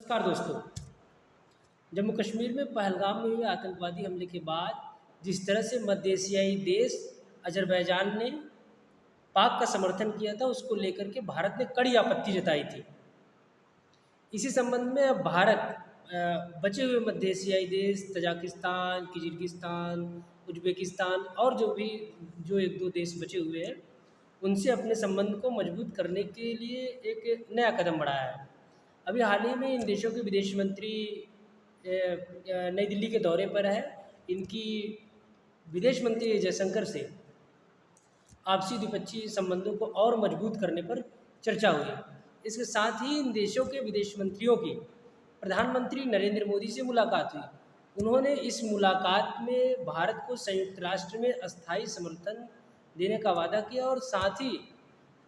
नमस्कार दोस्तों। जम्मू कश्मीर में पहलगाम में हुए आतंकवादी हमले के बाद जिस तरह से मध्य एशियाई देश अज़रबैजान ने पाक का समर्थन किया था, उसको लेकर के भारत ने कड़ी आपत्ति जताई थी। इसी संबंध में अब भारत बचे हुए मध्य एशियाई देश तजाकिस्तान, किर्गिस्तान, उज़्बेकिस्तान और जो एक दो देश बचे हुए हैं, उनसे अपने संबंध को मजबूत करने के लिए एक नया कदम बढ़ाया है। अभी हाल ही में इन देशों के विदेश मंत्री नई दिल्ली के दौरे पर है। इनकी विदेश मंत्री जयशंकर से आपसी द्विपक्षीय संबंधों को और मजबूत करने पर चर्चा हुई। इसके साथ ही इन देशों के विदेश मंत्रियों की प्रधानमंत्री नरेंद्र मोदी से मुलाकात हुई। उन्होंने इस मुलाकात में भारत को संयुक्त राष्ट्र में अस्थायी समर्थन देने का वादा किया और साथ ही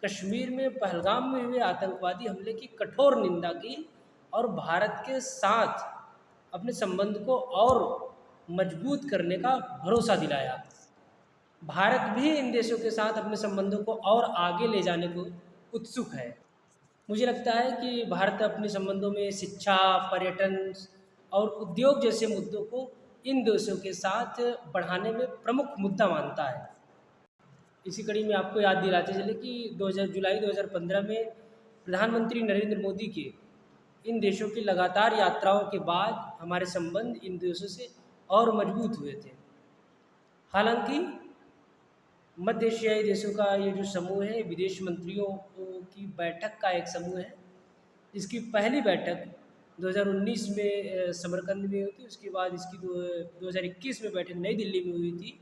कश्मीर में पहलगाम में हुए आतंकवादी हमले की कठोर निंदा की और भारत के साथ अपने संबंध को और मजबूत करने का भरोसा दिलाया। भारत भी इन देशों के साथ अपने संबंधों को और आगे ले जाने को उत्सुक है। मुझे लगता है कि भारत अपने संबंधों में शिक्षा, पर्यटन और उद्योग जैसे मुद्दों को इन देशों के साथ बढ़ाने में प्रमुख मुद्दा मानता है। इसी कड़ी में आपको याद दिलाते चले कि जुलाई 2015 में प्रधानमंत्री नरेंद्र मोदी के इन देशों की लगातार यात्राओं के बाद हमारे संबंध इन देशों से और मजबूत हुए थे। हालांकि मध्य एशियाई देशों का ये जो समूह है, विदेश मंत्रियों की बैठक का एक समूह है, जिसकी पहली बैठक 2019 में समरकंद में हुई थी। उसके बाद इसकी 2021 में बैठक नई दिल्ली में हुई थी,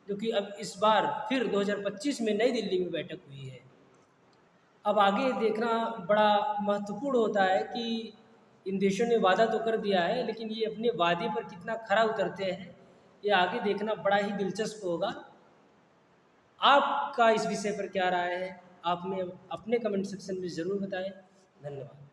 जो कि अब इस बार फिर 2025 में नई दिल्ली में बैठक हुई है। अब आगे देखना बड़ा महत्वपूर्ण होता है कि इन देशों ने वादा तो कर दिया है, लेकिन ये अपने वादे पर कितना खरा उतरते हैं, ये आगे देखना बड़ा ही दिलचस्प होगा। आपका इस विषय पर क्या राय है, आप में अपने कमेंट सेक्शन में ज़रूर बताएं। धन्यवाद।